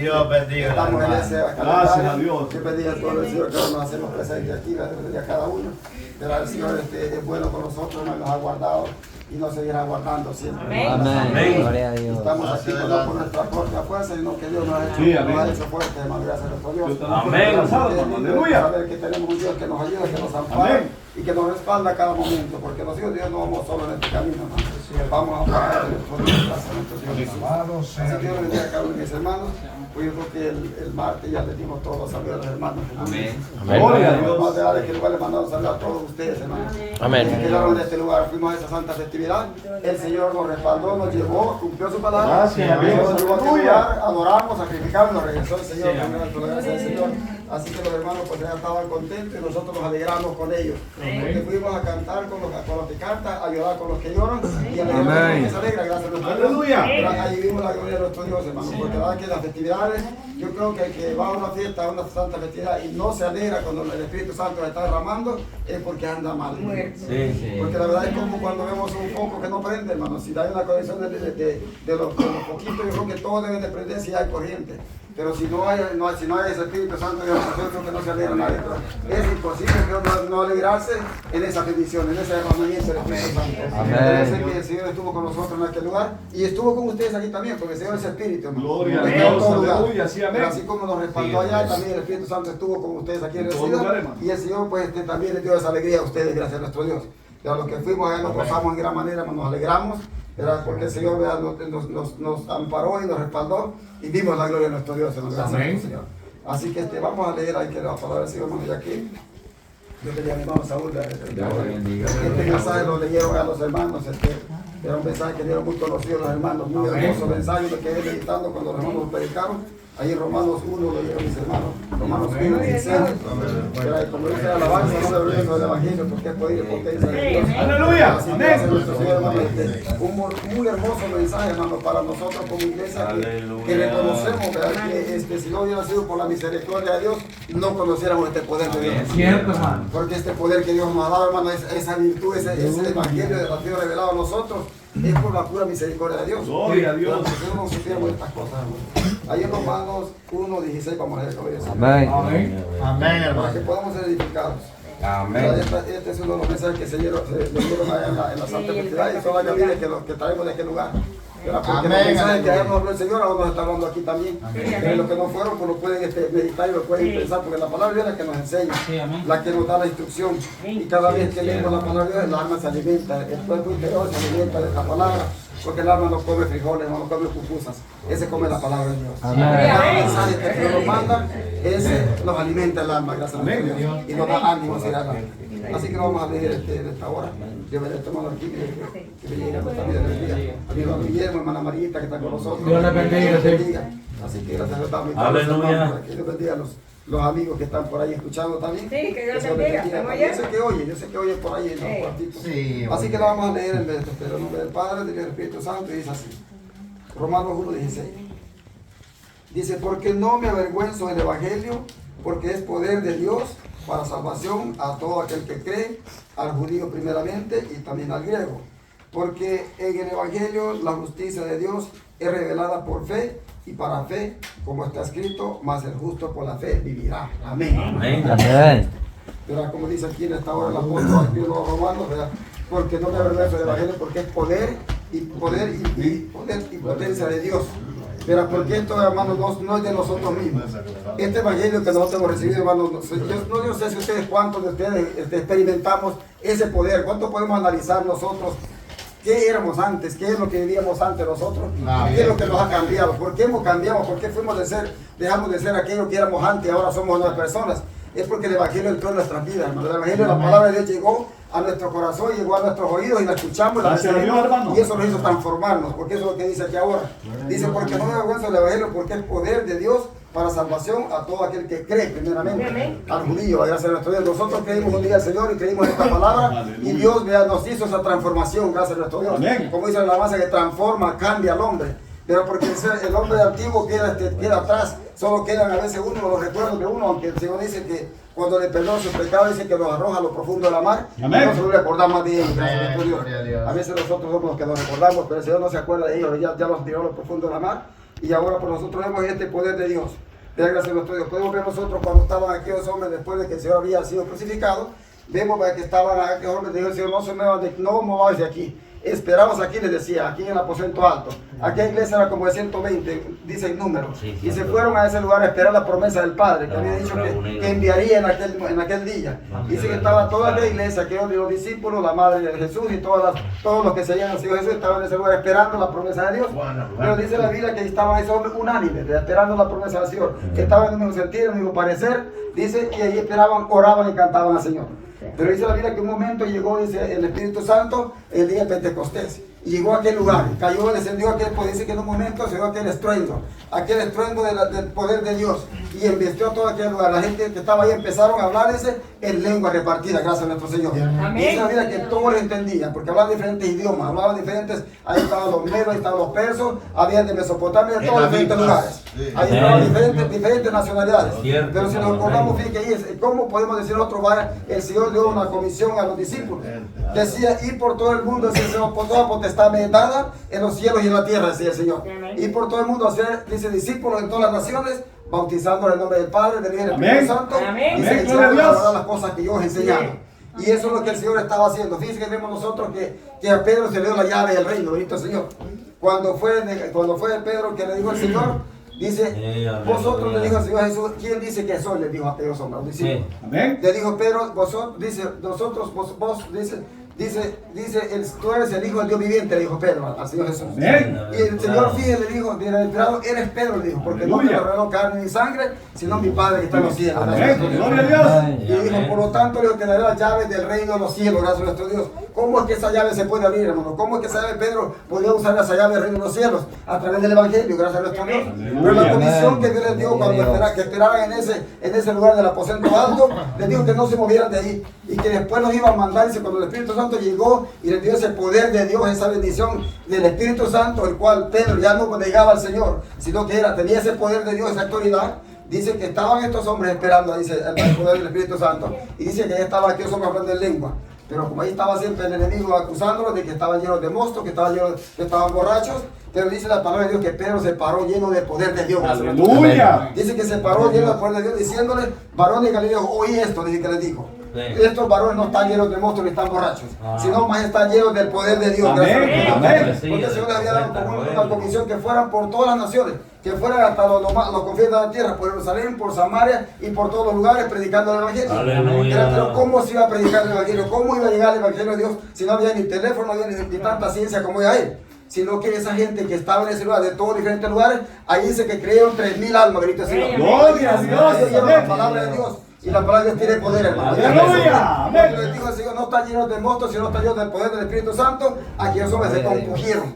Dios bendiga. Estamos en ese Gracias a Dios. Yo bendiga a todos los Señor que nos hacemos presentes aquí, a cada uno. Pero el Señor es bueno con nosotros, nos ha guardado y nos seguirá guardando siempre. Amén. Gloria a Dios. Estamos aquí no por nuestra propia fuerza, sino que Dios nos ha hecho fuertes, hermano. Gracias a nuestro Dios. Amén. Aleluya. Saber que tenemos un Dios que nos ayuda, que nos ampara y que nos respalda a cada momento, porque los hijos de Dios no vamos solos en este camino, hermano. Vamos a parar de nuestro Dios, gracias a nuestro Dios Jesús. Así que Dios bendiga a cada uno de mis hermanos. Pues yo creo que el martes ya les dimos todos los saludos a los hermanos. Amén. Gloria a Dios. Vamos a darle que igual les mandamos saludos a todos ustedes, hermanos. Amén. Que quedaron en este lugar, fuimos a esa santa festividad. El Señor nos respaldó, nos llevó, cumplió su palabra. Gracias a Dios. Nos llevó a este lugar, adoramos, sacrificamos, nos regresó el Señor. Gracias al Señor. Así que los hermanos pues ya estaban contentos y nosotros nos alegramos con ellos. Porque fuimos a cantar con los que cantan, a llorar con los que lloran y a alegrar con los que se alegra. Gracias a nuestro Dios. Aleluya. Allí vimos la gloria de nuestro Dios, hermano. Porque la verdad que las festividades, yo creo que el que va a una fiesta, a una santa festividad y no se alegra cuando el Espíritu Santo se está derramando, es porque anda mal. Porque la verdad es como cuando vemos un foco que no prende, hermano. Si hay una conexión de los poquitos, yo creo que todos deben de prender si hay corriente. Pero si no hay ese Espíritu Santo, yo creo que no se alegra nadie. Pero es imposible que no alegrarse en esa bendición, en ese derramamiento del Espíritu Santo. Debe ser que el Señor estuvo con nosotros en aquel lugar y estuvo con ustedes aquí también, porque el Señor es Espíritu, hermano. Gloria a Está en Dios, todo lugar. aleluya, sí, amén. Pero así como nos respaldó allá, también el Espíritu Santo estuvo con ustedes aquí en el todo cielo. lugar, hermano. Y el Señor pues también les dio esa alegría a ustedes, gracias a nuestro Dios. Y a los que fuimos allá nos gozamos en gran manera, nos alegramos. Porque el Señor nos amparó y nos respaldó y vimos la gloria de nuestro Dios. Gracias, Señor. Así que vamos a leer ahí que la palabra del Señor, hermano, ya aquí. Yo quería a mi hermano Saúl. Este mensaje lo leyeron a los hermanos. Era un mensaje que dieron muy conocido a los hermanos. Muy hermoso mensaje que quedé meditando cuando los hermanos predicaron. Ahí en Romanos 1 lo llevo mis hermanos. Romanos 1, 16. Como dice la alabanza, no me olvides del evangelio, porque es poder y potencia de Dios. Aleluya. Así que Amén. hace nuestro Señor, hermano, un muy hermoso mensaje, hermano, para nosotros como iglesia que reconocemos, ¿verdad? Que si no hubiera sido por la misericordia de Dios, no conociéramos este poder de Dios. Cierto, hermano. Porque este poder que Dios nos ha dado, hermano, esa virtud, ese evangelio de Dios revelado a nosotros, es por la pura misericordia de Dios. Gloria a Dios. Nosotros no supiéramos estas cosas, hermano. Ahí en Romanos 1, 16, vamos a leer eso. Amén. Amén. Amén, Para que hermano. podamos ser edificados. Amén. Este es uno de los mensajes que se dieron allá en la Santa Festividad y son las cabinas que traemos de aquel lugar. Porque Amén, los mensajes que aleluya. allá nos habló el Señor, ahora nos está hablando aquí también. Los que no fueron, pues lo pueden meditar y lo pueden pensar, porque la palabra de Dios es la que nos enseña, la que nos da la instrucción. Y cada vez que leemos la palabra de Dios, el alma se alimenta, el cuerpo interior se alimenta de esta palabra. Porque el alma no come frijoles, no come pupusas. Ese come la palabra de Dios. Cada mensaje que Dios nos manda, ese nos alimenta el alma, gracias a Dios. Y nos da ánimo hacia adelante. Así que no vamos a leer en esta hora. Yo me tomado aquí, que me llega también del día. A mi hermano Guillermo, hermana Marita, que está con nosotros. Dios les bendiga, sí. Así que gracias a Dios también. Aleluya. Que Dios bendiga a los amigos que están por ahí escuchando también. Sí, que Dios los bendiga. bendiga. ¿Estamos Yo allá? sé que oye por ahí en los cuartitos. Sí, Así que la vamos a leer en el nombre del Padre, del Espíritu Santo, y dice así. Romanos 1:16. Dice, porque no me avergüenzo del Evangelio, porque es poder de Dios para salvación a todo aquel que cree, al judío primeramente y también al griego. Porque en el Evangelio la justicia de Dios es revelada por fe y para fe, como está escrito, mas el justo por la fe vivirá. Amén. Amén. Amén. ¿Verdad? Como dice aquí en esta hora el apóstol aquí en los romanos, ¿verdad? Porque no me avergüenzo del Evangelio, porque es poder y potencia de Dios. ¿Verdad? Porque esto, hermanos, no es de nosotros mismos. Este Evangelio que nosotros hemos recibido, hermanos, yo no sé si ustedes, cuántos de ustedes experimentamos ese poder, cuánto podemos analizar nosotros. ¿Qué éramos antes? ¿Qué es lo que vivíamos antes nosotros? ¿Qué es lo que nos ha cambiado? ¿Por qué hemos cambiado? ¿Por qué dejamos de ser aquello que éramos antes y ahora somos nuevas personas? Es porque el Evangelio entró en nuestras vidas, hermano. El Evangelio, la palabra de Dios llegó a nuestro corazón, llegó a nuestros oídos y la escuchamos. Gracias a Dios, hermano. Y eso nos hizo transformarnos, porque eso es lo que dice aquí ahora. Dice, porque no me avergüenzo del Evangelio, porque es poder de Dios para salvación a todo aquel que cree, primeramente, al judío, gracias a nuestro Dios. Nosotros creímos un día al Señor y creímos en esta palabra, y Dios nos hizo esa transformación, gracias a nuestro Dios. Amén. Como dice la alabanza, que transforma, cambia al hombre. Pero porque el hombre antiguo queda atrás, solo quedan a veces los recuerdos de uno, aunque el Señor dice que cuando le perdona sus pecados, dice que los arroja a lo profundo de la mar. Amén. Nosotros nos recordamos de ellos, gracias a nuestro Dios. Gloria a Dios. A veces nosotros somos los que nos recordamos, pero el Señor no se acuerda de ellos, ya los tiró a lo profundo de la mar. Y ahora por nosotros vemos este poder de Dios. Gracias a nuestro Dios. Podemos ver nosotros cuando estaban aquellos hombres después de que el Señor había sido crucificado. Vemos que estaban aquellos hombres, dijo el Señor, no mováis de aquí. Esperamos aquí, les decía, aquí en el aposento alto. Aquella iglesia era como de 120, dice el número. Y se fueron a ese lugar a esperar la promesa del Padre, que había dicho que enviaría en aquel día. Dice que estaba toda la iglesia, aquellos de los discípulos, la madre de Jesús y todos los que seguían al Señor Jesús estaban en ese lugar esperando la promesa de Dios. Pero dice la Biblia que estaban esos hombres unánimes, esperando la promesa del Señor. Que estaban en el mismo sentido, en el mismo parecer, dice, y ahí esperaban, oraban y cantaban al Señor. Pero dice la Biblia que un momento llegó, dice, el Espíritu Santo el día de Pentecostés. Y llegó a aquel lugar, cayó, descendió aquel poder, dice que en un momento se dio aquel estruendo del poder de Dios. Y embistió todo aquel lugar. La gente que estaba ahí empezaron a hablar en lengua repartida, gracias a nuestro Señor. Y dice la Biblia que todos lo entendían, porque hablaban diferentes idiomas, hablaban diferentes, ahí estaban los medos, ahí estaban los persos, había de Mesopotamia, de todos los diferentes lugares. Ahí estaban diferentes nacionalidades. Pero si nos acordamos, fíjate ahí, ¿cómo podemos decir nosotros? El Señor dio una comisión a los discípulos. Decía, ir por todo el mundo, decía el Señor, por toda potestad me dada en los cielos y en la tierra, decía el Señor. Ir por todo el mundo, hacer, dice, discípulos en todas las naciones, bautizando en el nombre del Padre, del Hijo y del Espíritu Santo. Amén. Dice, enseñando las cosas que yo os he enseñado. Y eso es lo que el Señor estaba haciendo. Fíjense que vemos nosotros que a Pedro se le dio la llave del reino, bendito el Señor. Cuando fue Pedro que le dijo al Señor, dice, vosotros, le dijo el Señor Jesús, ¿quién dice que soy? Le dijo a Pedro, somos los discípulos. Amén. Le dijo Pedro, vosotros, dice, nosotros, vos, dice, tú eres el Hijo del Dios viviente, le dijo Pedro al Señor Jesús. Amén. Y el Señor fíjate, le dijo, bienaventurado eres Pedro, le dijo, porque no me lo reveló carne ni sangre, sino mi Padre que está en los cielos. Amén. Gloria a Dios. Y dijo, por lo tanto, le digo, te daré las llaves del reino de los cielos, gracias a nuestro Dios. ¿Cómo es que esa llave se puede abrir, hermano? ¿Cómo es que esa llave Pedro podía usar esa llave del reino de los cielos? A través del Evangelio, gracias a nuestro Dios. Pero la condición que Dios les dio cuando esperaran en ese lugar del aposento alto, les dijo que no se movieran de ahí. Y que después los iba a mandar, dice, cuando el Espíritu Santo llegó y les dio ese poder de Dios, esa bendición del Espíritu Santo, el cual Pedro ya no negaba al Señor, sino que tenía ese poder de Dios, esa autoridad. Dice que estaban estos hombres esperando, dice, el poder del Espíritu Santo. Y dice que ya estaban aquellos hombres hablando en lengua. Pero como ahí estaba siempre el enemigo acusándolos de que estaban llenos de mostos, que estaban borrachos. Pero dice la palabra de Dios que Pedro se paró lleno de poder de Dios. ¡Aleluya! Dice que se paró lleno de poder de Dios, diciéndole, varones de Galilea, oí esto, dice que les dijo. Estos varones no están llenos de monstruos ni están borrachos, sino más están llenos del poder de Dios. Amén, amén. Porque el Señor les había dado como una comisión que fueran por todas las naciones, que fueran hasta los confines de la tierra, por Jerusalén, por Samaria y por todos los lugares predicando el Evangelio. Pero ¿cómo se iba a predicar el Evangelio? ¿Cómo iba a llegar el Evangelio de Dios si no había ni teléfono, no había ni tanta ciencia como hay ahí? Sino que esa gente que estaba en ese lugar, de todos diferentes lugares, ahí dice que creyeron 3,000 almas, grito así. ¡Gloria a Dios! Ellos llevan la palabra de Dios. Y la palabra de Dios tiene poder, hermano. ¡Aleluya! Cuando les dijo el Señor, no están llenos de monstruos, sino están llenos del poder del Espíritu Santo, aquellos hombres se compugieron.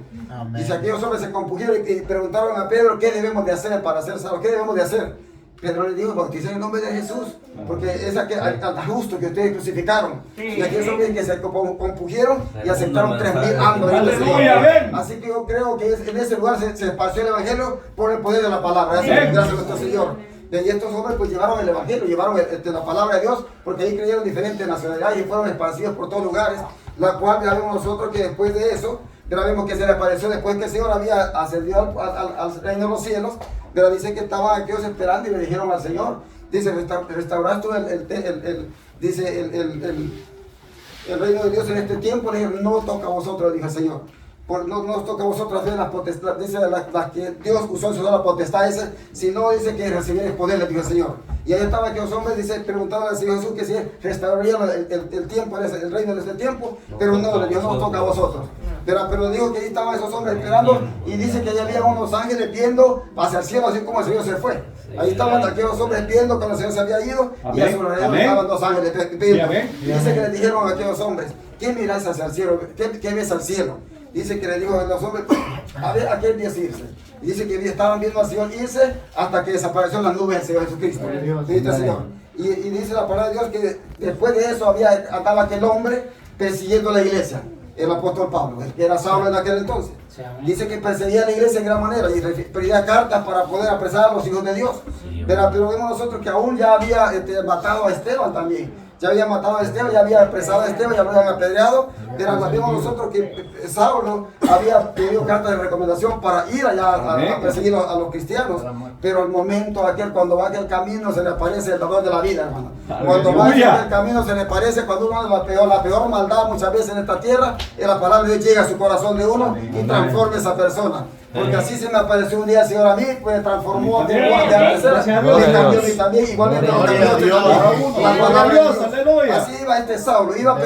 Dice, aquellos hombres se compugieron y preguntaron a Pedro, ¿qué debemos de hacer para ser salvos? ¿Qué debemos de hacer? Pedro le dijo, bauticen en el nombre de Jesús, porque es al justo que ustedes crucificaron. Y aquellos hombres que se compugieron y aceptaron 3,000 almas. Así que yo creo que en ese lugar se esparció el Evangelio por el poder de la palabra. Gracias a nuestro Señor. Y estos hombres pues llevaron el Evangelio, llevaron la palabra de Dios, porque ahí creyeron diferentes nacionalidades y fueron esparcidos por todos lugares, la cual ya vemos nosotros que después de eso, ya vemos que se le apareció después que el Señor había ascendido al reino de los cielos, pero dice que estaban aquellos esperando y le dijeron al Señor, dice, restauraste el reino de Dios en este tiempo, le dijeron, no toca a vosotros, dijo el Señor. No nos toca a vosotros hacer las potestades, dice las que Dios usó en su la potestad, si no dice que recibir el poder, le dijo el Señor. Y ahí estaban aquellos hombres, dice, preguntaban al Señor Jesús que si restauraría el tiempo, el reino de ese tiempo, pero no, le dijo, no nos toca a vosotros. Pero dijo que ahí estaban esos hombres esperando y dice que allá había unos ángeles viendo hacia el cielo, así como el Señor se fue. Ahí estaban aquellos hombres viendo cuando el Señor se había ido. Amén. Y a su alrededor estaban dos ángeles viendo. Y dice que le dijeron a aquellos hombres, ¿qué miráis hacia el cielo? ¿Qué ves al cielo? Dice que le dijo a los hombres, a ver a qué día irse. Y dice que estaban viendo al Señor irse hasta que desapareció en las nubes el Señor Jesucristo. Dice el Señor. Y dice la palabra de Dios que después de eso andaba aquel hombre persiguiendo la iglesia, el apóstol Pablo, que era Saulo en aquel entonces. Dice que perseguía a la iglesia en gran manera y pedía cartas para poder apresar a los hijos de Dios. Pero vemos nosotros que aún ya había matado a Esteban también. Ya había matado a Esteban, ya había apresado a Esteban, ya lo habían apedreado. Pero vemos nosotros que Saulo había pedido cartas de recomendación para ir allá a perseguir a los cristianos. Pero al momento aquel, cuando va aquel camino, se le aparece el dador de la vida, hermano. Cuando va aquel camino, se le aparece cuando uno la peor maldad muchas veces en esta tierra, y la palabra de Dios llega a su corazón de uno y transforma a esa persona. Porque así se me apareció un día el Señor a mí, pues me transformó de cambió a mí también, igualmente me cambió. Así iba este Saulo, iba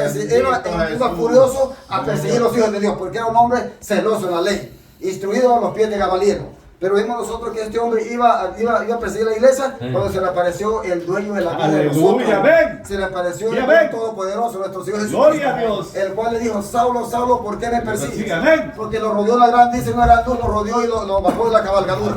furioso a perseguir a los hijos de Dios, porque era un hombre celoso en la ley, instruido a los pies de Gamaliel. Pero vimos nosotros que este hombre iba a perseguir la iglesia cuando se le apareció el dueño de la vida de nosotros. Se le apareció el Dios Todopoderoso, nuestro Señor Jesús, el cual le dijo, Saulo, Saulo, ¿por qué me persigues? Porque lo rodeó la gran, dice una gran luz, lo rodeó y lo bajó de la cabalgadura.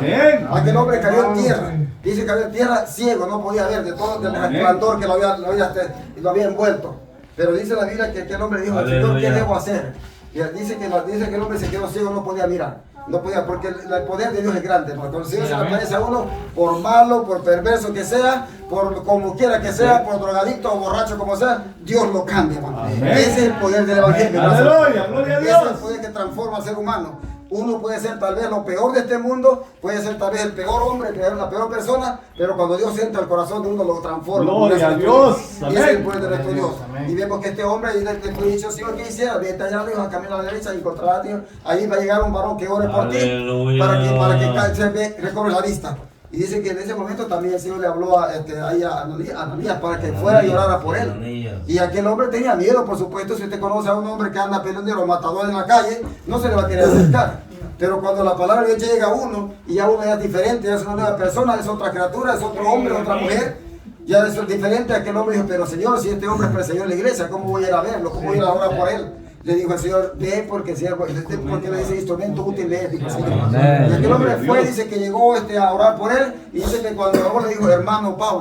Aquel hombre cayó en tierra, dice que cayó en tierra ciego, no podía ver de todo el resplandor que lo había envuelto. Pero dice la Biblia que aquel hombre dijo, Señor, ¿qué debo hacer? Y dice que el hombre se quedó ciego, no podía mirar. No podía, porque el poder de Dios es grande. Cuando el Señor se le aparece a uno, por malo, por perverso que sea, por como quiera que sea, por drogadicto o borracho como sea, Dios lo cambia, hermano. Ese es el poder del Evangelio. Aleluya, gloria a Dios. Ese es el poder que transforma al ser humano. Uno puede ser tal vez lo peor de este mundo, puede ser tal vez el peor hombre, la peor persona, pero cuando Dios entra al corazón de uno lo transforma. Gloria a Dios. Y ese es el poder de nuestro Dios. Y vemos que este hombre, y le fue dicho, Señor, ¿qué hiciera? Vete allá lejos, camino a la derecha y encontrará a Dios. Ahí va a llegar un varón que ore por ti, para que recobre la vista. Y dice que en ese momento también el Señor le habló a Ananías para que fuera y orara por él. Y aquel hombre tenía miedo, por supuesto. Si usted conoce a un hombre que anda peleando o matador en la calle, no se le va a querer acercar. Pero cuando la palabra de Dios llega a uno, y ya uno ya es diferente, ya es una nueva persona, es otra criatura, es otro hombre, otra mujer, ya es diferente a aquel hombre. Dijo, pero Señor, si este hombre persiguió en la iglesia, ¿cómo voy a ir a verlo? ¿Cómo voy a ir a orar por él? Le dijo el Señor, ve porque le dice instrumento útil de él, dijo el Señor. Amén. Y aquel hombre fue, dice que llegó a orar por él, y dice que cuando oró le dijo, hermano Pablo,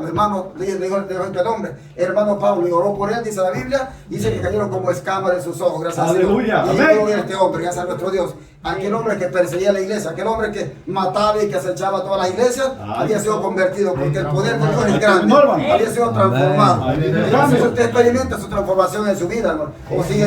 le dijo el hombre, hermano Pablo, y oró por él, dice la Biblia, dice que cayeron como escamas de sus ojos, gracias Aleluya. a Dios. Y Amén. llegó este hombre, gracias a nuestro Dios. Aquel hombre que perseguía la iglesia, aquel hombre que mataba y que acechaba todas las iglesias, había sido convertido, porque el poder de Dios es grande, había sido transformado. Entonces usted experimenta su transformación en su vida, hermano.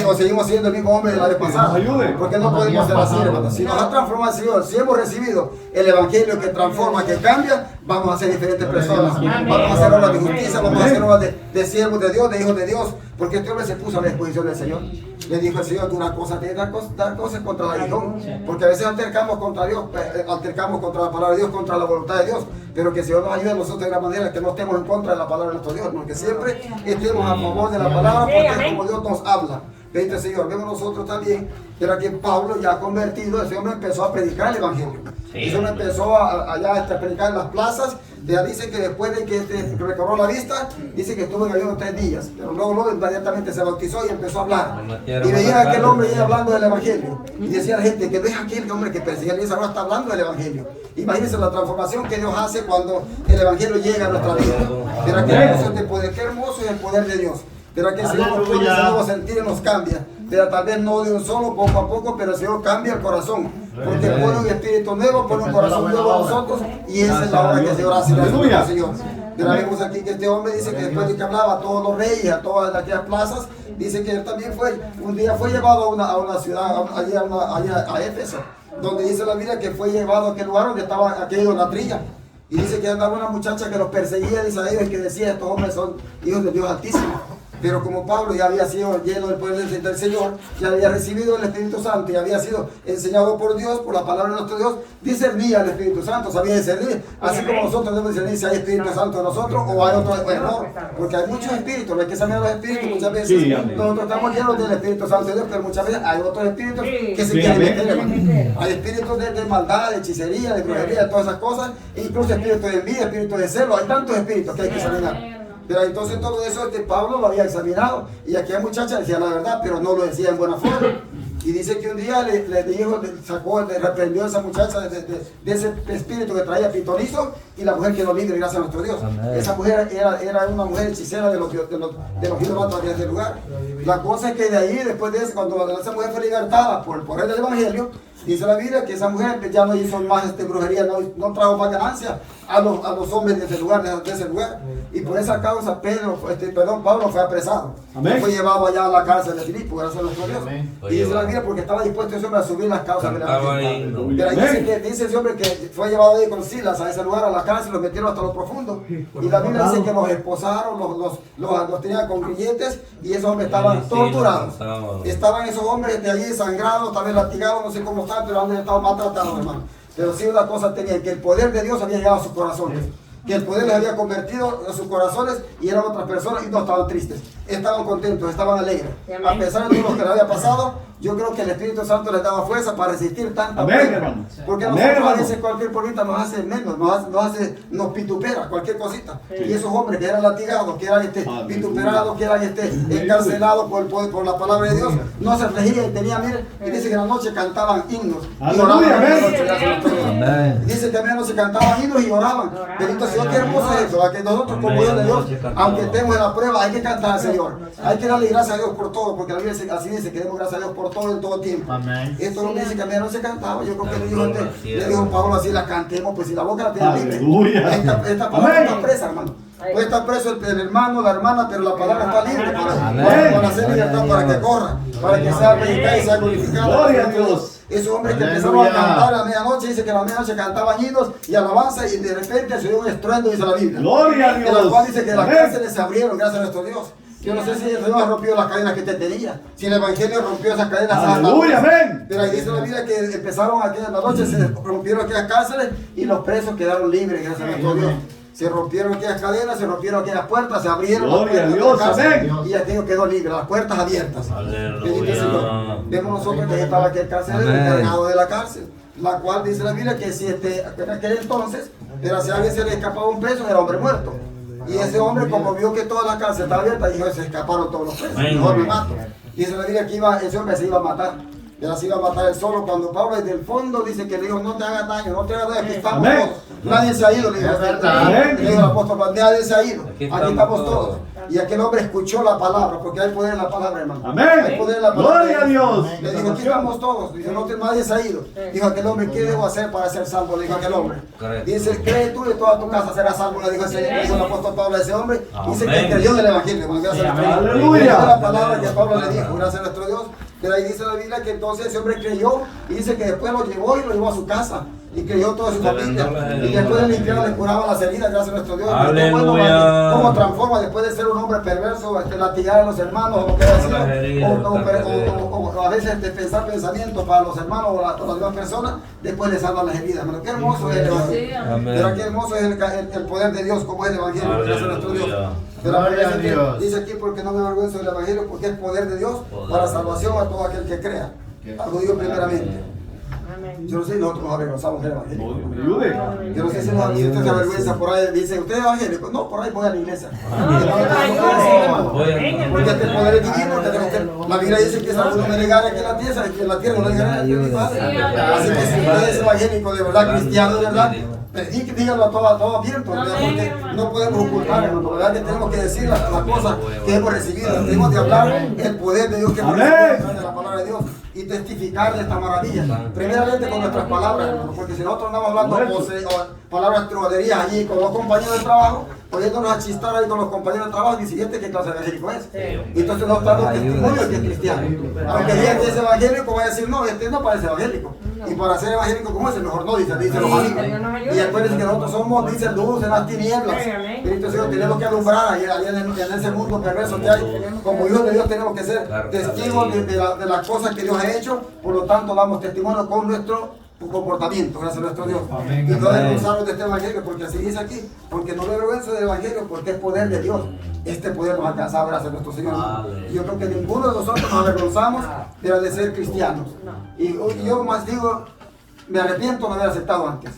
O seguimos siendo el mismo hombre de la vez pasada. Porque no podemos ser así, hermano. Si nos ha transformado el Señor, si hemos recibido el evangelio que transforma, que cambia, vamos a ser diferentes personas. Vamos a hacer obras de justicia, vamos a hacer obras de siervos de Dios, de hijos de Dios. Porque este hombre se puso a la disposición del Señor. Le dijo el Señor, tú una cosa tienes, dar cosas contra el aguijón. Porque a veces altercamos contra Dios, altercamos contra la palabra de Dios, contra la voluntad de Dios. Pero que el Señor nos ayude a nosotros de la manera que no estemos en contra de la palabra de nuestro Dios. Porque siempre estemos a favor de la palabra, porque es como Dios nos habla. Bendito Señor, vemos nosotros también, pero que Pablo ya convertido, ese hombre empezó a predicar el evangelio. Ese hombre empezó allá a predicar en las plazas. Ya dice que después de que recobró la vista, dice que estuvo en ayuno 3 días. Pero luego inmediatamente se bautizó y empezó a hablar. Y veía a aquel hombre ya hablando del evangelio. Y decía a la gente que no es aquel hombre que perseguía a la iglesia, ahora está hablando del evangelio. Imagínense la transformación que Dios hace cuando el evangelio llega a nuestra vida. Pero qué hermoso es el poder, qué hermoso es el poder de Dios. Pero que el Señor nos pone ese nuevo sentir y nos cambia. Pero tal vez no de un solo, poco a poco, pero el Señor cambia el corazón. Porque pone un espíritu nuevo, pone un corazón nuevo a nosotros. Y esa es la obra que el Señor hace en el Señor. Pero vemos aquí que este hombre dice que después de que hablaba a todos los reyes, a todas aquellas plazas, dice que él también un día fue llevado a una ciudad, allá a Éfeso, donde dice la Biblia que fue llevado a aquel lugar donde estaba aquella idolatría. Y dice que andaba una muchacha que los perseguía, dice a ellos, que decía, estos hombres son hijos de Dios Altísimo. Pero como Pablo ya había sido lleno del poder del Señor, ya había recibido el Espíritu Santo y había sido enseñado por Dios, por la palabra de nuestro Dios, discernía el Espíritu Santo, sabía discernir. Así como nosotros debemos discernir si hay Espíritu Santo en nosotros o hay otro error. Porque hay muchos espíritus, no hay que examinar los espíritus muchas veces. Sí, nosotros estamos llenos del Espíritu Santo de Dios, pero muchas veces hay otros espíritus que se quieren meter, hermano. Hay espíritus de maldad, de hechicería, de brujería, de todas esas cosas, incluso espíritus de envidia, espíritus de celo. Hay tantos espíritus que hay que examinar. Pero entonces todo eso Pablo lo había examinado y aquella muchacha decía la verdad, pero no lo decía en buena forma. Y dice que un día le dijo, le reprendió a esa muchacha de ese espíritu que traía pitonizo y la mujer quedó libre gracias a nuestro Dios. Amén. Esa mujer era una mujer hechicera de los idólatras de ese lugar. La cosa es que de ahí, después de eso, cuando esa mujer fue libertada por el poder del evangelio, dice la Biblia que esa mujer ya no hizo más brujería, no trajo más ganancia a los hombres de ese lugar, Y por esa causa Pablo fue apresado. Amén. Fue llevado allá a la cárcel de Filipo, gracias a nuestro Dios. Y dice la Biblia porque estaba dispuesto ese hombre a subir las causas de la evangelio. Pero ahí dice ese hombre que fue llevado ahí con Silas a ese lugar, a la cárcel, los metieron hasta lo profundo. Y la Biblia dice que los esposaron, los tenían con grilletes y esos hombres estaban torturados. Estaban esos hombres de allí sangrados, tal vez latigados, no sé cómo están, pero han estado maltratados, hermano. Pero sí una cosa tenía, que el poder de Dios había llegado a sus corazones. Que el poder les había convertido a sus corazones y eran otras personas y no estaban tristes. Estaban contentos, estaban alegres. A pesar de todo lo que les había pasado, yo creo que el Espíritu Santo les daba fuerza para resistir tanta prueba. Porque a nosotros a veces cualquier porrita nos hace menos, nos pitupera, cualquier cosita. Y esos hombres que eran latigados, que eran vituperados, que eran encarcelados por la palabra de Dios, no se regían y tenían, mire, y dice que en la noche cantaban himnos y oraban. Dice que a medianoche cantaban himnos y oraban. Bendito Señor, qué hermoso es eso, a que nosotros como hijos de Dios, aunque estemos en la prueba, hay que cantar al Señor. Hay que darle gracias a Dios por todo, porque la Biblia así dice que demos gracias a Dios por todo en todo tiempo. Amén. Esto no me dice que a mí no se cantaba, yo creo que le dijo Pablo así, la cantemos, pues si la boca la tiene libre. Esta palabra está presa, hermano. Puede estar preso el hermano, la hermana, pero la palabra está libre para hacer libertad, para que corra, para que sea predicada y sea glorificada. Gloria a Dios. Esos hombres que empezaron a cantar a la medianoche, dice que a la medianoche cantaban himnos y alabanza y de repente se dio un estruendo, dice la Biblia. Gloria a Dios. En la cual dice que las cárceles se abrieron gracias a nuestro Dios. Yo no sé si el Señor rompió las cadenas que te tenía, si el Evangelio rompió esas cadenas. Aleluya, amén. Pero ahí dice la Biblia que empezaron aquella noche, se rompieron aquellas cárceles y los presos quedaron libres gracias a nuestro Dios. Se rompieron aquellas cadenas, se rompieron aquellas puertas, se abrieron. Gloria a Dios, amén. Y aquello quedó libre, las puertas abiertas. Aleluya. Vemos nosotros que estaba aquel carcelero encargado de la cárcel, la cual dice la Biblia que si en aquel entonces, pero si a alguien se le escapaba un preso, era hombre muerto. Y ese hombre, como vio que toda la cárcel estaba abierta, dijo, se escaparon todos los presos, mejor me mato. Dice la Biblia que ese hombre se iba a matar. Ya se iba a matar él solo. Cuando Pablo desde el fondo dice que le dijo, no te hagas daño, no te hagas daño, aquí estamos Amén. todos. Nadie se ha ido, le dijo, Amén. le dijo el apóstol Pablo, nadie se ha ido, aquí estamos todos. Y aquel hombre escuchó la palabra, porque hay poder en la palabra, hermano. Amén. Hay poder en la palabra. Gloria a Dios. Le dijo, aquí estamos todos. Dice, no, nadie se ha ido. Dijo aquel hombre, ¿qué debo hacer para ser salvo? Le dijo aquel hombre. Dice, cree tú y toda tu casa será salvo. Le dijo el apóstol Pablo a ese hombre. Dice que creyó en el evangelio. Hermano, gracias a Dios. Aleluya. La palabra que Pablo le dijo, gracias a nuestro Dios. Pero ahí dice la Biblia que entonces ese hombre creyó y dice que después lo llevó y lo llevó a su casa. Y creyó toda su familia. Y después de limpiar le curaba las heridas, gracias a nuestro Dios. Aleluya. Cómo transforma después de ser un hombre perverso, latigar a los hermanos, o lo que decía, o a veces de pensar pensamientos para los hermanos o las demás personas, después le salvan las heridas. Pero qué hermoso es el evangelio. Pero qué hermoso es el poder de Dios, como es el evangelio, gracias a nuestro Dios. Pero dice aquí, porque no me avergüenzo del evangelio, porque es poder de Dios para salvación a todo aquel que crea. Algo digo primeramente. Yo no sé si nosotros nos avergonzamos del evangelio. Me ayude. Yo no sé si usted se avergüenza por ahí, dice, ¿usted es evangélico? No, por ahí voy a la iglesia. Porque este poder es divino, la Biblia dice que si alguno me negara aquí en la tierra no le negará aquí en mi Padre. Así que si usted es evangélico de verdad, cristiano de verdad, díganlo a todo abierto, porque no podemos ocultar, hermano. La verdad que tenemos que decir las cosas que hemos recibido, tenemos que hablar el poder de Dios que hemos recibido de la palabra de Dios y testificar de esta maravilla. Primeramente con nuestras palabras, hermano, porque si nosotros andamos hablando palabras truhaderías allí con los compañeros de trabajo, poniéndonos a chistar ahí con los compañeros de trabajo, y siguiente qué clase de evangélico es. Y entonces no está dando testimonio de que es cristiano. Aunque digan que es evangélico, va a decir, no, este no parece evangélico. Y para ser evangélico como ese, mejor no, dicen los amigos. Y acuérdense que nosotros somos, dicen, luz en las tinieblas. Y entonces tenemos que alumbrar allá en ese mundo perverso que hay. Como hijos de Dios tenemos que ser testigos de las cosas que Dios ha hecho. Por lo tanto, damos testimonio con nuestro comportamiento, gracias a nuestro Dios. Y no avergonzarnos de este evangelio, porque así dice aquí, porque no me avergüenzo del evangelio, porque es poder de Dios. Este poder nos ha alcanzado gracias a nuestro Señor. Y yo creo que ninguno de nosotros nos avergonzamos de ser cristianos. Y yo más digo, me arrepiento de no haber aceptado antes.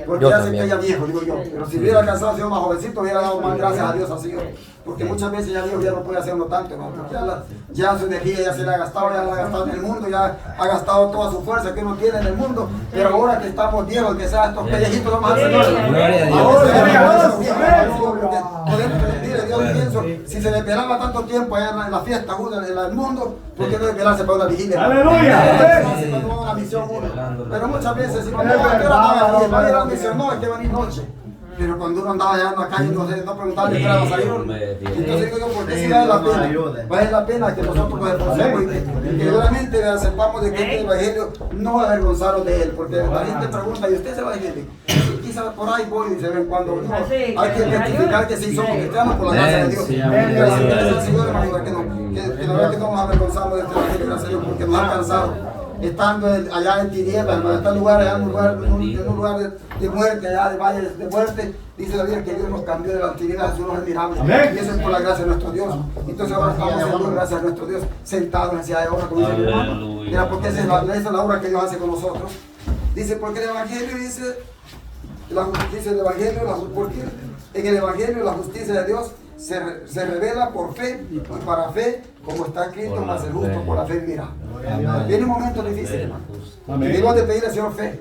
Porque ya sé que ya viejo, digo yo. Pero si hubiera alcanzado a ser más jovencito, hubiera dado más gracias a Dios así. Porque muchas veces ya Dios ya no puede hacerlo tanto, ¿no? Porque ya su energía ya se la ha gastado, ya la ha gastado en el mundo, ya ha gastado toda su fuerza que uno tiene en el mundo. Pero ahora que estamos viejos, que sea estos pellejitos, vamos a hacer. Dios, pienso, si se le esperaba tanto tiempo allá en la fiesta, en el mundo, ¿por qué no esperarse para una vigilia? ¡Aleluya! Una misión pero muchas veces decimos, no, ¿a qué hora van a ir a la misión? No, hay que venir noche. Pero cuando uno andaba allá en la calle, no preguntaba ni qué hora salir. Entonces digo yo, ¿por qué sí vale la pena? Vale la pena que nosotros nos esforcemos y que realmente sepamos de que este evangelio no avergonzaron de él. Porque la gente pregunta, ¿y usted es evangélico? Y quizás por ahí voy y se ven cuando no, hay que testificar que sí somos cristianos por la gracia de Dios. Gracias al Señor, hermano, que la verdad que no nos avergonzamos de este evangelio, gracias a Dios, porque nos ha alcanzado. Estando allá en tinieblas, en un lugar de muerte, allá de valles de muerte, dice la Biblia que Dios nos cambió de la tinieblas a su luz admirable. Y eso es por la gracia de nuestro Dios. Entonces ahora estamos en luz, gracias a nuestro Dios, sentados en la silla de obra, como dice mi hermano. Mira, porque esa es la obra que Dios hace con nosotros. Dice, porque el Evangelio dice, la justicia del Evangelio, porque en el Evangelio la justicia de Dios se revela por fe y para fe, como está escrito, más el justo por la fe vivirá. Viene un momento difícil, hermano. Debemos de pedir al Señor fe.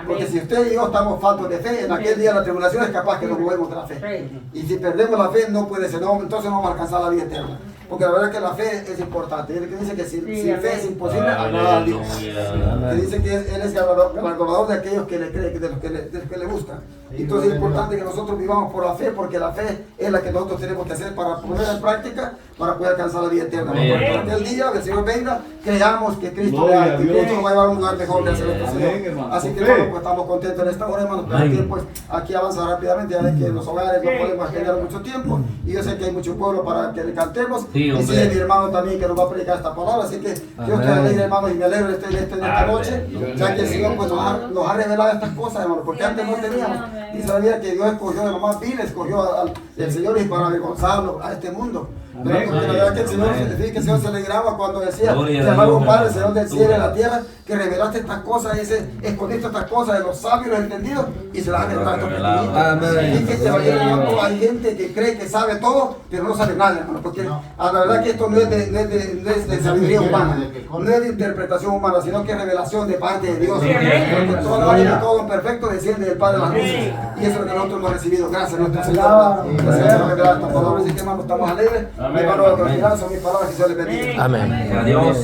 Porque si usted y yo estamos faltos de fe, en aquel día la tribulación es capaz que nos movemos de la fe. Y si perdemos la fe, no puede ser, entonces no vamos a alcanzar la vida eterna. Porque la verdad es que la fe es importante. Él dice que sin fe es imposible agradar a Dios. Que dice que Él es galardonador de aquellos que le creen, de los que le buscan. Entonces es importante que nosotros vivamos por la fe, porque la fe es la que nosotros tenemos que hacer para poner en práctica, para poder alcanzar la vida eterna. Para que el día que el Señor venga, creamos que Cristo vea, que Cristo nos va a llevar a un lugar mejor de hacer nuestro Señor. Así que hermano, pues estamos contentos en esta hora, hermanos, pero el tiempo aquí avanza rápidamente, ya ves que en los hogares no podemos generar mucho tiempo, y yo sé que hay mucho pueblo para que le cantemos, y sigue mi hermano también que nos va a predicar esta palabra, así que yo estoy alegre, hermano, y me alegro de estar en esta noche, ya que el Señor pues, nos ha revelado estas cosas, hermano, porque antes no teníamos. Y sabía que Dios escogió de lo más vil, escogió al Señor y para avergonzarlo a este mundo. Pero porque la verdad que el Señor, que el Señor se alegraba cuando decía, te alabo Padre, Señor del cielo y la tierra, que revelaste estas cosas, dice, escondiste estas cosas de los sabios y los entendidos y se las han revelado a estos pequeñitos. Y que te vaya llamando, hay gente que cree que sabe todo, pero no sabe nada, hermano, porque a la verdad que esto no es de sabiduría humana, no es de interpretación humana, sino que es revelación de parte de Dios. Porque todo lo perfecto desciende del Padre de las luces. Y eso es lo que nosotros hemos recibido. Gracias, nuestro Señor. Gracias por revelar estas palabras. Así que, hermano, estamos alegres. Mi hermano, al final son mis palabras, que Dios les bendiga. Amén. Adiós.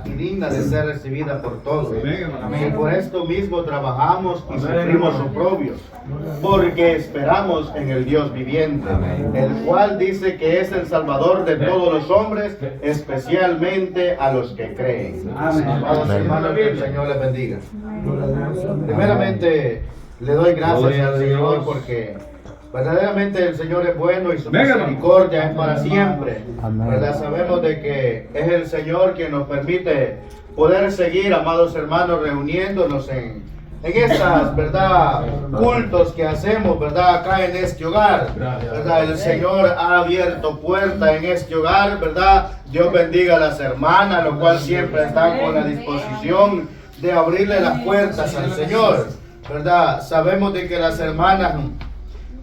y digna de ser recibida por todos. Amén. Y por esto mismo trabajamos y sufrimos oprobios, porque esperamos en el Dios viviente, el cual dice que es el Salvador de todos los hombres, especialmente a los que creen. Amados hermanos, que el Señor les bendiga. Primeramente, le doy gracias al Señor porque verdaderamente el Señor es bueno y su misericordia es para siempre. ¿Verdad? Sabemos de que es el Señor quien nos permite poder seguir, amados hermanos, reuniéndonos en estas, ¿verdad?, cultos que hacemos, ¿verdad?, acá en este hogar, ¿verdad? El Señor ha abierto puerta en este hogar, ¿verdad? Dios bendiga a las hermanas, lo cual siempre están con la disposición de abrirle las puertas al Señor, ¿verdad? Sabemos de que las hermanas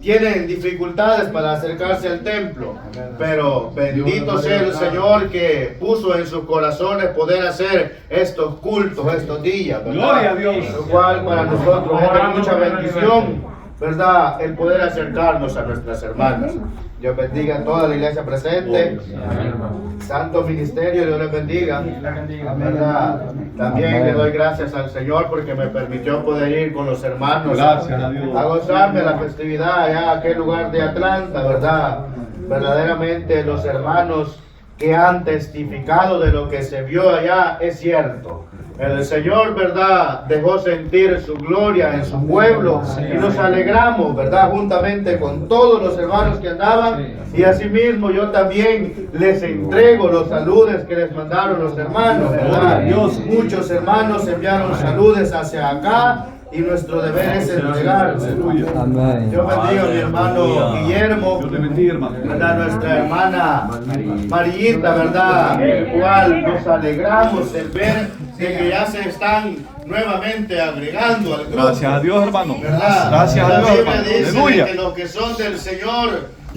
tienen dificultades para acercarse al templo, pero bendito sea el Señor que puso en sus corazones poder hacer estos cultos estos días, ¿verdad? Gloria a Dios. Lo cual para nosotros es de mucha bendición, ¿verdad?, el poder acercarnos a nuestras hermanas. Dios bendiga a toda la iglesia presente. Santo ministerio, Dios les bendiga. ¿Verdad? También le doy gracias al Señor porque me permitió poder ir con los hermanos Gracias a Dios. a gozarme la festividad allá en aquel lugar de Atlanta, ¿verdad? Verdaderamente los hermanos que han testificado de lo que se vio allá es cierto. El Señor, ¿verdad?, dejó sentir su gloria en su pueblo y nos alegramos, ¿verdad?, juntamente con todos los hermanos que andaban, y asimismo yo también les entrego los saludos que les mandaron los hermanos, ¿verdad? Muchos hermanos enviaron saludos hacia acá y nuestro deber es entregarse. Amén. Yo bendiga a mi hermano Guillermo, Dios te bendiga, hermano. ¿verdad?, nuestra hermana Marillita, ¿verdad?, el cual nos alegramos de ver de que ya se están nuevamente agregando al grupo. Gracias a Dios, hermano. ¿Verdad? Gracias a La Dios, Biblia hermano. dice de Aleluya. que los que son del Señor,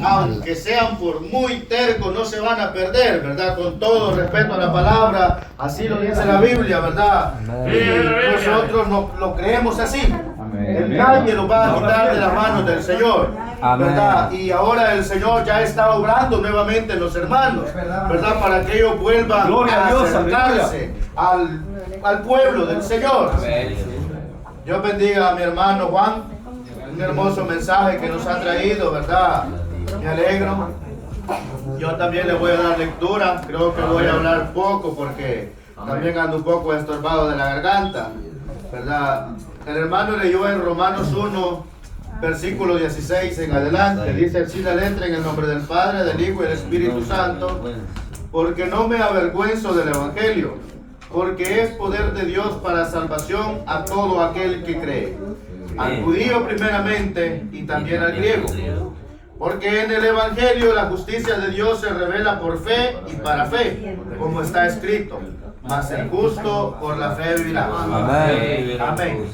aunque sean por muy tercos, no se van a perder, ¿verdad? Con todo respeto a la palabra, así lo dice la Biblia, ¿verdad? Y nosotros lo creemos así. Nadie lo va a quitar de las manos del Señor, ¿verdad? Y ahora el Señor ya está obrando nuevamente en los hermanos, ¿verdad? Para que ellos vuelvan Gloria a a Dios, acercarse al pueblo del Señor. Dios bendiga a mi hermano Juan, un hermoso mensaje que nos ha traído, ¿verdad? Me alegro. Yo también le voy a dar lectura, creo que voy a hablar poco porque también ando un poco estorbado de la garganta, ¿verdad? El hermano leyó en Romanos 1, versículo 16 en adelante, dice así la letra: en el nombre del Padre, del Hijo y del Espíritu Santo, porque no me avergüenzo del Evangelio, porque es poder de Dios para salvación a todo aquel que cree, al judío primeramente y también al griego. Porque en el Evangelio la justicia de Dios se revela por fe y para fe, como está escrito: mas el justo por la fe vivirá. Amén. Amén.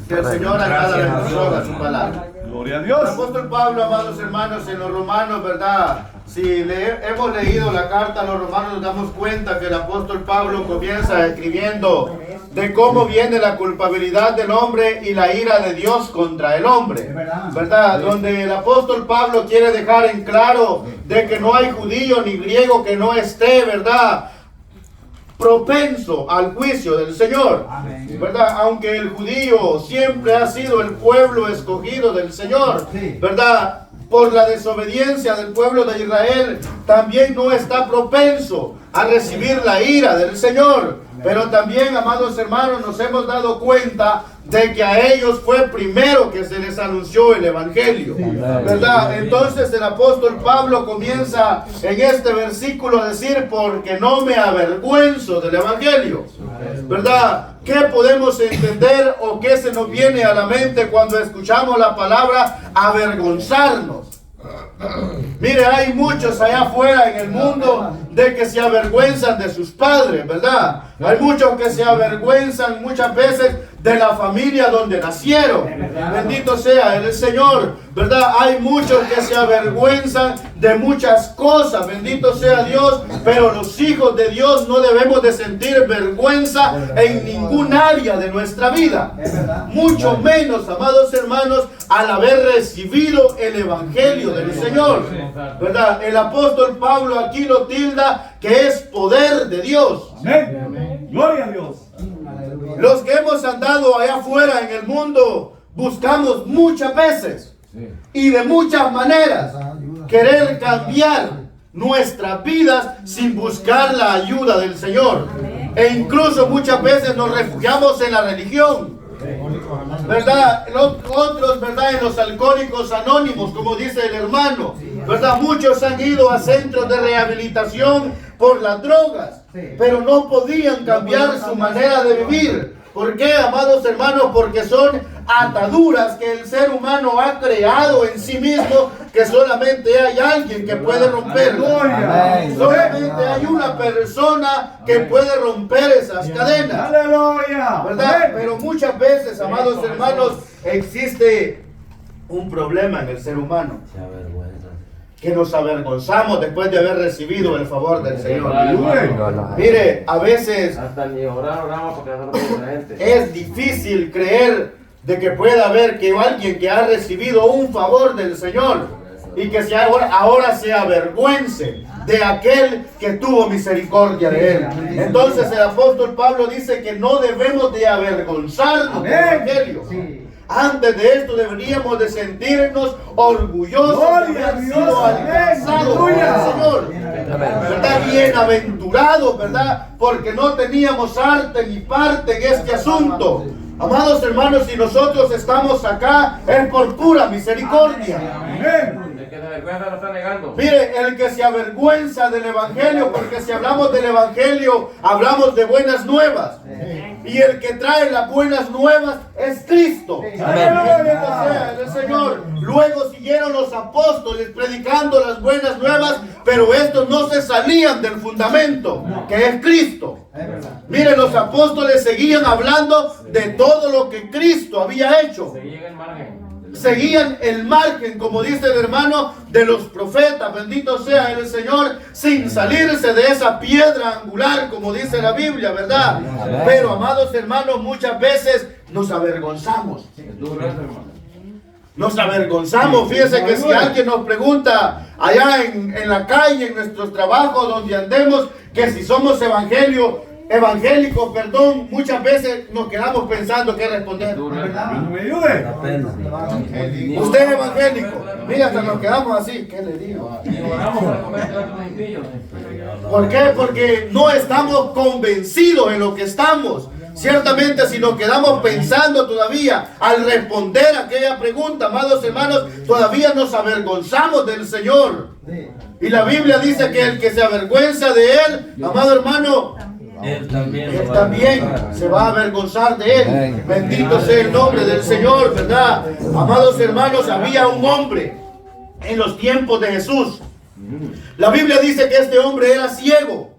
Que el Señor añada bendición a su palabra. Gloria a El Dios. apóstol Pablo, amados hermanos, en los Romanos, ¿verdad? Si hemos leído la carta a los Romanos, nos damos cuenta que el apóstol Pablo comienza escribiendo de cómo viene la culpabilidad del hombre y la ira de Dios contra el hombre, ¿verdad? Donde el apóstol Pablo quiere dejar en claro de que no hay judío ni griego que no esté, ¿verdad?, propenso al juicio del Señor, ¿verdad? Aunque el judío siempre ha sido el pueblo escogido del Señor, ¿verdad? Por la desobediencia del pueblo de Israel, también no está propenso a recibir la ira del Señor. Pero también, amados hermanos, nos hemos dado cuenta de que a ellos fue primero que se les anunció el Evangelio, ¿verdad? Entonces el apóstol Pablo comienza en este versículo a decir: porque no me avergüenzo del Evangelio, ¿verdad? ¿Qué podemos entender o qué se nos viene a la mente cuando escuchamos la palabra avergonzarnos? Mire, hay muchos allá afuera en el mundo de que se avergüenzan de sus padres, ¿verdad? Hay muchos que se avergüenzan muchas veces de la familia donde nacieron. Bendito sea el Señor, ¿verdad? Hay muchos que se avergüenzan de muchas cosas, bendito sea Dios, pero los hijos de Dios no debemos de sentir vergüenza en ningún área de nuestra vida. Mucho menos, amados hermanos, al haber recibido el Evangelio del Señor, ¿verdad? El apóstol Pablo aquí lo tilda recuerda que es poder de Dios. Amén. Gloria a Dios. Los que hemos andado allá afuera en el mundo buscamos muchas veces y de muchas maneras querer cambiar nuestras vidas sin buscar la ayuda del Señor. E incluso muchas veces nos refugiamos en la religión, ¿verdad? Otros, ¿verdad? En los alcohólicos anónimos, como dice el hermano, ¿verdad? Muchos han ido a centros de rehabilitación por las drogas, pero no podían cambiar su manera de vivir. ¿Por qué, amados hermanos? Porque son ataduras que el ser humano ha creado en sí mismo, que solamente hay alguien que puede romperlas. Amén. Solamente hay una persona que puede romper esas cadenas, Aleluya. ¿verdad? Amén. Pero muchas veces, amados hermanos, existe un problema en el ser humano, que nos avergonzamos después de haber recibido el favor del Señor. Mire, a veces Hasta ni oramos porque no lo la gente. es difícil creer de que pueda haber que alguien que ha recibido un favor del Señor y que ahora se avergüence de aquel que tuvo misericordia de él. Entonces el apóstol Pablo dice que no debemos de avergonzarnos del Evangelio. Antes de esto deberíamos de sentirnos orgullosos de haber sido alcanzados por el Señor, ¿verdad? Bienaventurados, ¿verdad? Porque no teníamos arte ni parte en este asunto. Amados hermanos, si nosotros estamos acá es por pura misericordia. Amén. El que se vergüenza lo está negando. Mire, el que se avergüenza del Evangelio, porque si hablamos del Evangelio, hablamos de buenas nuevas. Y el que trae las buenas nuevas es Cristo. Bendito sea el Señor. Luego siguieron los apóstoles predicando las buenas nuevas, pero estos no se salían del fundamento, que es Cristo. Mire, los apóstoles seguían hablando de todo lo que Cristo había hecho. Se llega el margen. Seguían el margen, como dice el hermano, de los profetas. Bendito sea el Señor, sin salirse de esa piedra angular, como dice la Biblia, ¿verdad? Pero, amados hermanos, muchas veces nos avergonzamos. Es duro eso, hermano. Nos avergonzamos. Fíjese que si alguien nos pregunta allá en la calle, en nuestros trabajos, donde andemos, que si somos evangélicos, perdón, muchas veces nos quedamos pensando qué responder. No me ayude. Usted es evangélico. Mira, hasta nos quedamos así. ¿Qué le digo? Y oramos para comer otros impíos. ¿Por qué? Porque no estamos convencidos en lo que estamos. Ciertamente, si nos quedamos pensando todavía al responder aquella pregunta, amados hermanos, todavía nos avergonzamos del Señor. Y la Biblia dice que el que se avergüenza de Él, amado hermano, Él también se va a avergonzar de Él. Bendito sea el nombre del Señor, ¿verdad? Amados hermanos, había un hombre en los tiempos de Jesús. La Biblia dice que este hombre era ciego.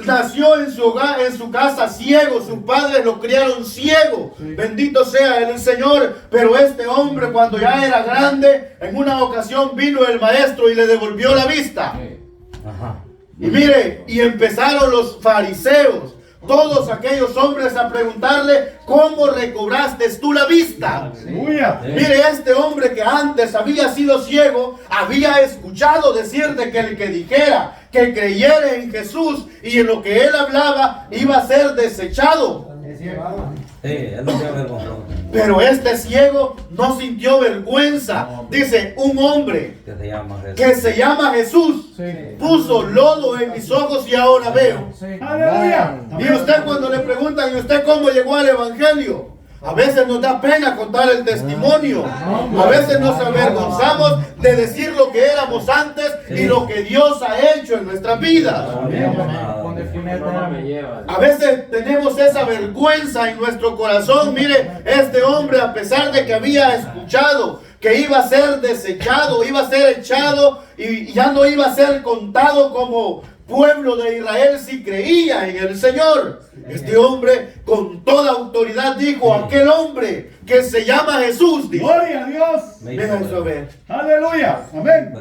Nació en su hogar, en su casa ciego. Sus padres lo criaron ciego. Bendito sea el Señor. Pero este hombre, cuando ya era grande, en una ocasión vino el maestro y le devolvió la vista. Y mire, y empezaron los fariseos, todos aquellos hombres, a preguntarle: ¿cómo recobraste tú la vista? Aleluya. Mire, este hombre que antes había sido ciego, había escuchado decir de que el que dijera que creyera en Jesús y en lo que él hablaba iba a ser desechado. Pero este ciego no sintió vergüenza. Dice: un hombre que se llama Jesús puso lodo en mis ojos y ahora veo. Aleluya. Y usted, cuando le preguntan: ¿y usted cómo llegó al evangelio? A veces nos da pena contar el testimonio. A veces nos avergonzamos de decir lo que éramos antes y lo que Dios ha hecho en nuestras vidas. A veces tenemos esa vergüenza en nuestro corazón. Mire, este hombre, a pesar de que había escuchado que iba a ser desechado, iba a ser echado y ya no iba a ser contado como pueblo de Israel si creía en el Señor, este hombre con toda autoridad dijo: aquel hombre que se llama Jesús, dice. Gloria a Dios. Deja eso ver. Aleluya. Amén.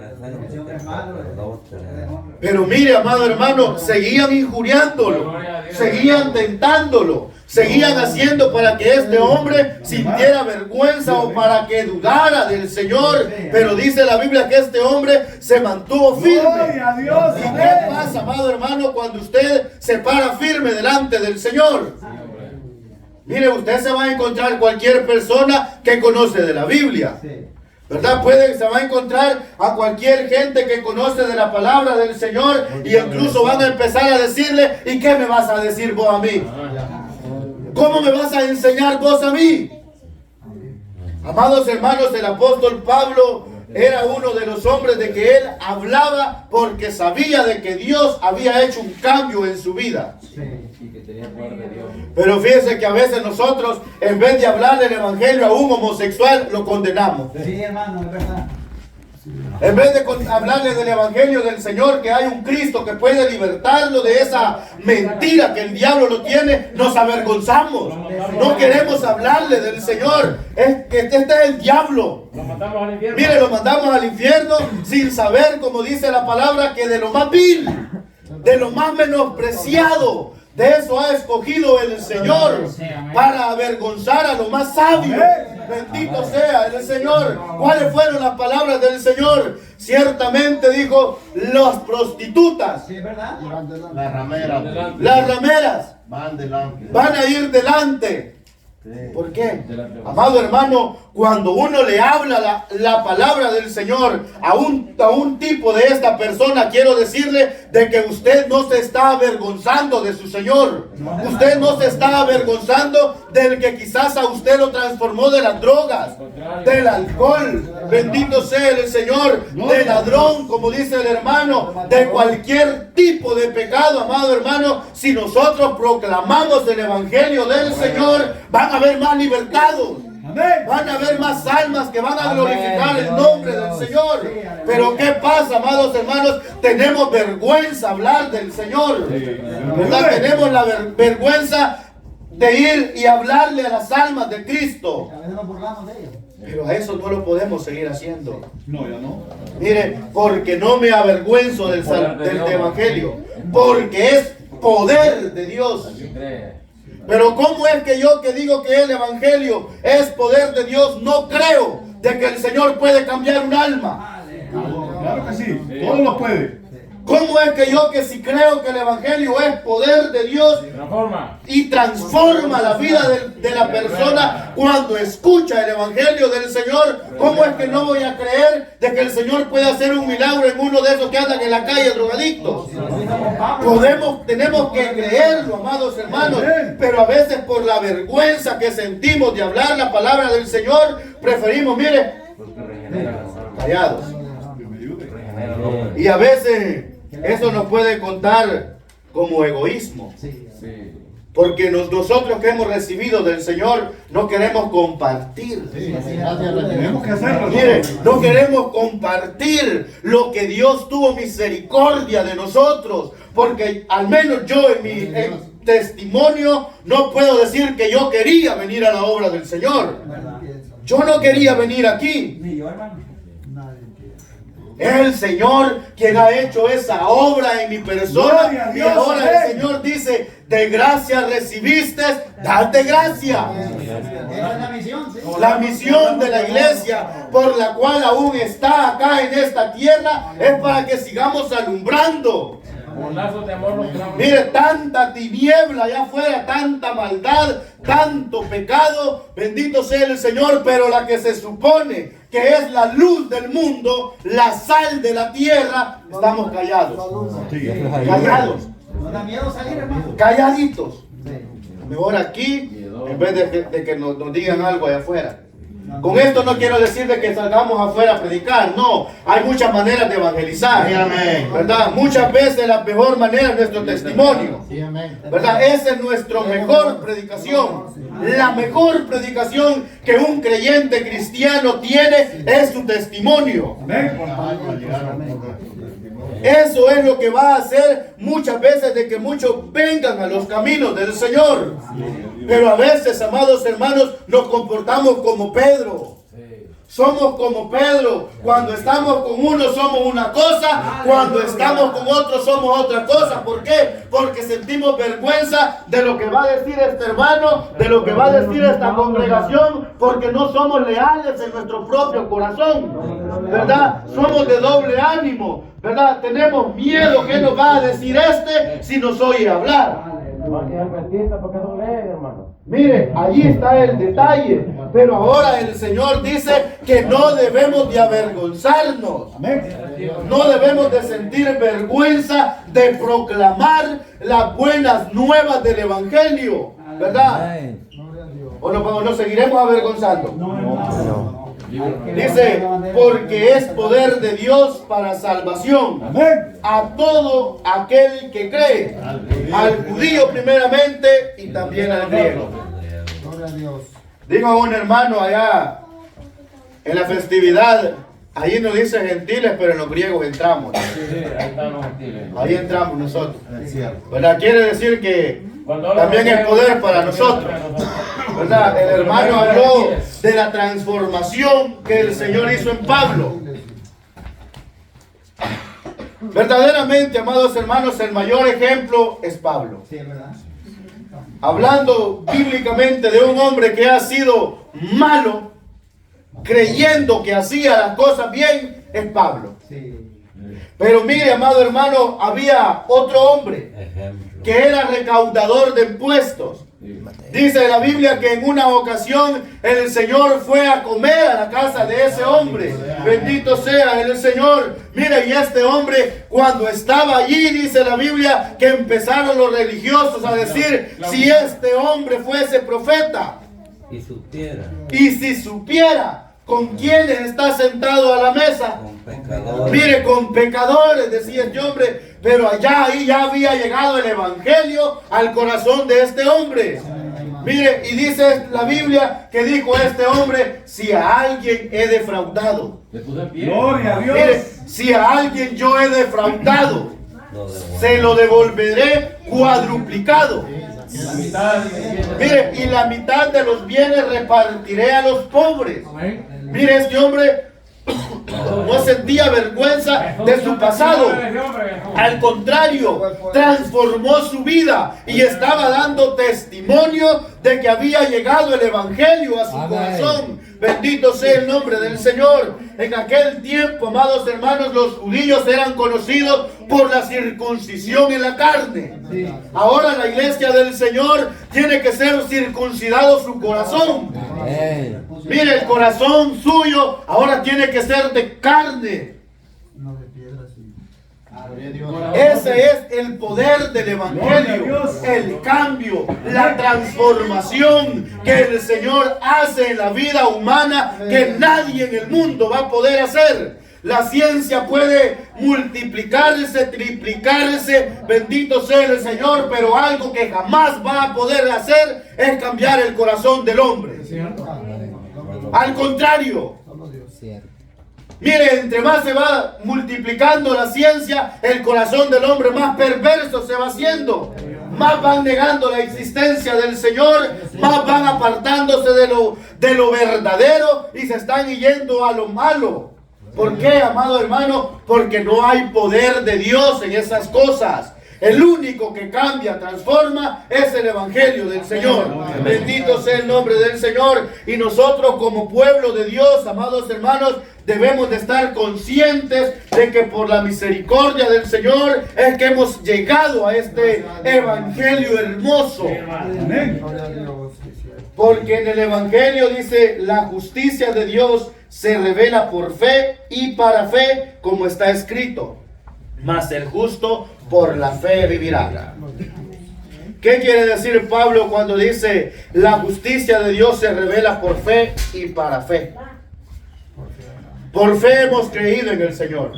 Pero mire, amado hermano, seguían injuriándolo, seguían tentándolo, seguían haciendo para que este hombre sintiera vergüenza o para que dudara del Señor. Pero dice la Biblia que este hombre se mantuvo firme. Gloria a Dios. ¿Y qué pasa, amado hermano, cuando usted se para firme delante del Señor? Mire, usted se va a encontrar cualquier persona que conoce de la Biblia, ¿verdad? Se va a encontrar a cualquier gente que conoce de la palabra del Señor y incluso van a empezar a decirle, ¿y qué me vas a decir vos a mí? ¿Cómo me vas a enseñar vos a mí? Amados hermanos, el apóstol Pablo era uno de los hombres de que él hablaba porque sabía de que Dios había hecho un cambio en su vida. Pero fíjense que a veces nosotros, en vez de hablar del evangelio a un homosexual, lo condenamos. Sí, hermano, es verdad. En vez de hablarle del evangelio del Señor, que hay un Cristo que puede libertarlo de esa mentira que el diablo lo tiene, nos avergonzamos. No queremos hablarle del Señor. Este es el diablo. Lo mandamos al infierno. Mire, lo mandamos al infierno sin saber, como dice la palabra, que de lo más vil, de lo más menospreciado, de eso ha escogido el Señor para avergonzar a lo más sabio. Bendito sea el Señor. ¿Cuáles fueron las palabras del Señor? Ciertamente dijo, las prostitutas, Sí, es verdad. las rameras van a ir delante. ¿Por qué? Amado hermano, cuando uno le habla la palabra del Señor a un tipo de esta persona, quiero decirle de que usted no se está avergonzando de su Señor. Usted no se está avergonzando del que quizás a usted lo transformó de las drogas, del alcohol, bendito sea el Señor, de ladrón, como dice el hermano, de cualquier tipo de pecado, amado hermano. Si nosotros proclamamos el evangelio del Señor, van a haber más libertados. Van a haber más almas que van a glorificar el nombre del Señor. Pero ¿qué pasa, amados hermanos? Tenemos vergüenza hablar del Señor, ¿verdad? Tenemos la vergüenza de ir y hablarle a las almas de Cristo. A veces nos burlamos de ellos. Pero a eso no lo podemos seguir haciendo. No, ya no. Mire, porque no me avergüenzo del evangelio, porque es poder de Dios. Pero ¿cómo es que yo que digo que el evangelio es poder de Dios no creo de que el Señor puede cambiar un alma? Claro que sí. Todo lo puede. ¿Cómo es que yo que si creo que el evangelio es poder de Dios y transforma la vida de la persona cuando escucha el evangelio del Señor, cómo es que no voy a creer de que el Señor puede hacer un milagro en uno de esos que andan en la calle drogadictos? Tenemos que creerlo, amados hermanos, pero a veces por la vergüenza que sentimos de hablar la palabra del Señor, preferimos, mire, callados. Y a veces eso nos puede contar como egoísmo. Porque nosotros que hemos recibido del Señor no queremos compartir. Tenemos que hacerlo. Mire, no queremos compartir lo que Dios tuvo misericordia de nosotros. Porque al menos yo en mi testimonio no puedo decir que yo quería venir a la obra del Señor. Yo no quería venir aquí. Ni yo, hermano. Es el Señor quien ha hecho esa obra en mi persona. Gloria a Y Dios, ahora amén. el Señor dice, de gracia recibiste, date gracia. Esa es la misión, sí. La misión de la iglesia por la cual aún está acá en esta tierra es para que sigamos alumbrando. Con lazos de amor nos clavamos. Mire, tanta tiniebla allá afuera, tanta maldad, tanto pecado, bendito sea el Señor, pero la que se supone que es la luz del mundo, la sal de la tierra, estamos callados. Callados, No da miedo salir, hermano. calladitos. Mejor aquí, en vez de que nos digan algo allá afuera. Con esto no quiero decir de que salgamos afuera a predicar, no. Hay muchas maneras de evangelizar, ¿verdad? Muchas veces la mejor manera es nuestro testimonio, ¿verdad? Esa es nuestra mejor predicación. La mejor predicación que un creyente cristiano tiene es su testimonio. Eso es lo que va a hacer muchas veces de que muchos vengan a los caminos del Señor. Pero a veces, amados hermanos, nos comportamos como Pedro. Somos como Pedro. Cuando estamos con uno somos una cosa, cuando estamos con otro somos otra cosa. ¿Por qué? Porque sentimos vergüenza de lo que va a decir este hermano, de lo que va a decir esta congregación, porque no somos leales en nuestro propio corazón, ¿verdad? Somos de doble ánimo, ¿verdad? Tenemos miedo. ¿Qué nos va a decir este si nos oye hablar? Mire, allí está el detalle. Pero ahora el Señor dice que no debemos de avergonzarnos. No debemos de sentir vergüenza de proclamar las buenas nuevas del Evangelio, ¿verdad? ¿O nos seguiremos avergonzando? Dice, porque es poder de Dios para salvación a todo aquel que cree, al judío primeramente y también al griego. Digo a un hermano allá en la festividad, ahí nos dice gentiles, pero en los griegos entramos. Ahí entramos nosotros. ¿Verdad? Quiere decir que también es poder para nosotros. ¿Verdad? El hermano habló de la transformación que el Señor hizo en Pablo. Verdaderamente, amados hermanos, el mayor ejemplo es Pablo. Hablando bíblicamente de un hombre que ha sido malo, creyendo que hacía las cosas bien, es Pablo. Pero mire, amado hermano, había otro hombre que era recaudador de impuestos. Dice la Biblia que en una ocasión el Señor fue a comer a la casa de ese hombre. Bendito sea el Señor. Mire, y este hombre cuando estaba allí, dice la Biblia, que empezaron los religiosos a decir, si este hombre fuese profeta, y si supiera con quiénes está sentado a la mesa, mire, con pecadores, decía este hombre. Pero allá ahí ya había llegado el Evangelio al corazón de este hombre. Mire, y dice la Biblia que dijo este hombre, si a alguien he defraudado, Gloria a Dios. mire, si a alguien yo he defraudado, se lo devolveré cuadruplicado. Mire, y la mitad de los bienes repartiré a los pobres. Mire, este hombre no sentía vergüenza de su pasado. Al contrario, transformó su vida y estaba dando testimonio de que había llegado el Evangelio a su corazón. Bendito sea el nombre del Señor. En aquel tiempo, amados hermanos, los judíos eran conocidos por la circuncisión en la carne. Ahora la iglesia del Señor tiene que ser circuncidado su corazón. Mire, el corazón suyo ahora tiene que ser de carne. Ese es el poder del Evangelio, el cambio, la transformación que el Señor hace en la vida humana que nadie en el mundo va a poder hacer. La ciencia puede multiplicarse, triplicarse, bendito sea el Señor, pero algo que jamás va a poder hacer es cambiar el corazón del hombre. Al contrario, mire, entre más se va multiplicando la ciencia, el corazón del hombre más perverso se va haciendo. Más van negando la existencia del Señor, más van apartándose de lo verdadero y se están yendo a lo malo. ¿Por qué, amado hermano? Porque no hay poder de Dios en esas cosas. El único que cambia, transforma, es el Evangelio del Señor. Bendito sea el nombre del Señor. Y nosotros como pueblo de Dios, amados hermanos, debemos de estar conscientes de que por la misericordia del Señor es que hemos llegado a este Evangelio hermoso. Porque en el Evangelio dice, la justicia de Dios se revela por fe y para fe, como está escrito. Mas el justo por la fe vivirá. ¿Qué quiere decir Pablo cuando dice la justicia de Dios se revela por fe y para fe? Por fe hemos creído en el Señor.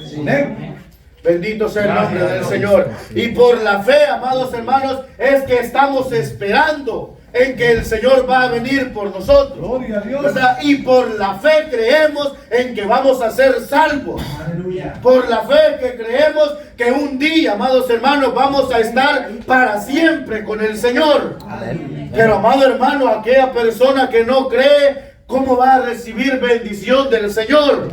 Bendito sea el nombre del Señor. Y por la fe, amados hermanos, es que estamos esperando en que el Señor va a venir por nosotros. Gloria a Dios. ¿Verdad? Y por la fe creemos en que vamos a ser salvos. Por la fe que creemos que un día, amados hermanos, vamos a estar para siempre con el Señor. Pero, amado hermano, aquella persona que no cree, ¿cómo va a recibir bendición del Señor?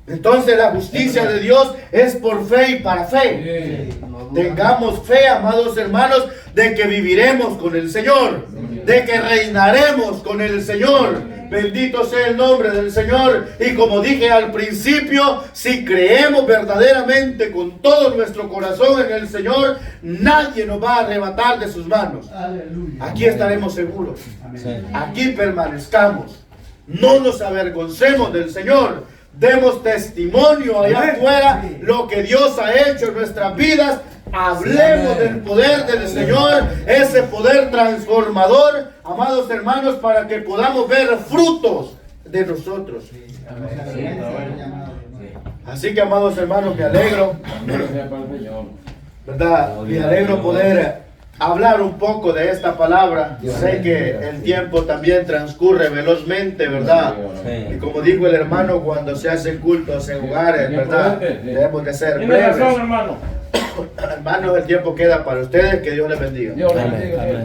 Entonces la justicia de Dios es por fe y para fe. Tengamos fe, amados hermanos, de que viviremos con el Señor, de que reinaremos con el Señor. Bendito sea el nombre del Señor. Y como dije al principio, si creemos verdaderamente con todo nuestro corazón en el Señor, nadie nos va a arrebatar de sus manos. Aquí estaremos seguros. Aquí permanezcamos. No nos avergoncemos del Señor. Demos testimonio allá afuera lo que Dios ha hecho en nuestras vidas. Hablemos del poder del Señor, ese poder transformador, amados hermanos, para que podamos ver frutos de nosotros. Así que, amados hermanos, me alegro, ¿verdad? Me alegro poder hablar un poco de esta palabra. Sé que el tiempo también transcurre velozmente, ¿verdad? Y como dijo el hermano, cuando se hace cultos en hogares, ¿verdad? Debemos de ser Tiene razón, breves. hermano. Hermanos, el tiempo queda para ustedes. Que Dios les bendiga. Dios les bendiga.